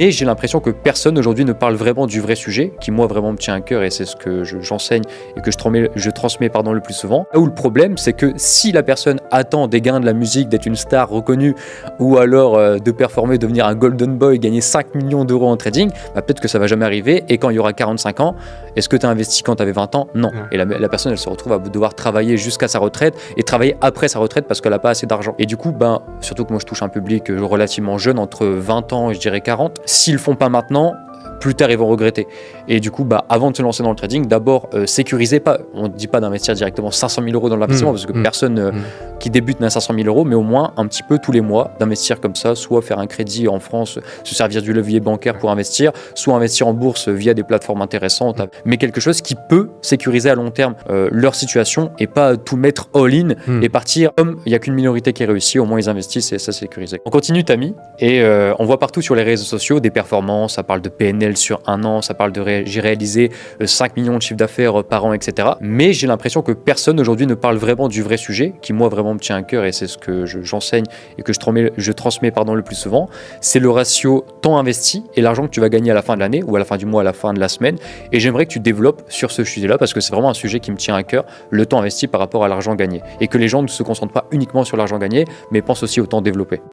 Et j'ai l'impression que personne aujourd'hui ne parle vraiment du vrai sujet, qui moi vraiment me tient à cœur et c'est ce que j'enseigne et que je transmets le plus souvent. Là où le problème, c'est que si la personne attend des gains de la musique, d'être une star reconnue ou alors de performer, devenir un golden boy, gagner 5 millions d'euros en trading, bah, peut-être que ça va jamais arriver et quand il y aura 45 ans, est-ce que tu as investi quand tu avais 20 ans? Non. Et la personne, elle se retrouve à devoir travailler jusqu'à sa retraite et travailler après sa retraite parce qu'elle n'a pas assez d'argent. Et du coup, ben, surtout que moi je touche un public relativement jeune, entre 20 ans et je dirais 40, s'ils le font pas maintenant, plus tard ils vont regretter. Et du coup, bah, avant de se lancer dans le trading, d'abord sécuriser pas. On ne dit pas d'investir directement 500 000 euros dans l'investissement parce que personne qui débute n'a 500 000 euros, mais au moins un petit peu tous les mois d'investir comme ça, soit faire un crédit en France, se servir du levier bancaire pour investir, soit investir en bourse via des plateformes intéressantes, mais quelque chose qui peut sécuriser à long terme leur situation et pas tout mettre all-in et partir comme il n'y a qu'une minorité qui réussit, au moins ils investissent et ça c'est sécurisé. On continue Tammy et on voit partout sur les réseaux sociaux des performances, ça parle de PNL sur un an, ça parle de j'ai réalisé 5 millions de chiffre d'affaires par an, etc. Mais j'ai l'impression que personne aujourd'hui ne parle vraiment du vrai sujet, qui moi vraiment me tient à cœur et c'est ce que j'enseigne et que je transmets le plus souvent, c'est le ratio temps investi et l'argent que tu vas gagner à la fin de l'année ou à la fin du mois, à la fin de la semaine. Et j'aimerais que tu développes sur ce sujet-là parce que c'est vraiment un sujet qui me tient à cœur, le temps investi par rapport à l'argent gagné. Et que les gens ne se concentrent pas uniquement sur l'argent gagné, mais pensent aussi au temps développé.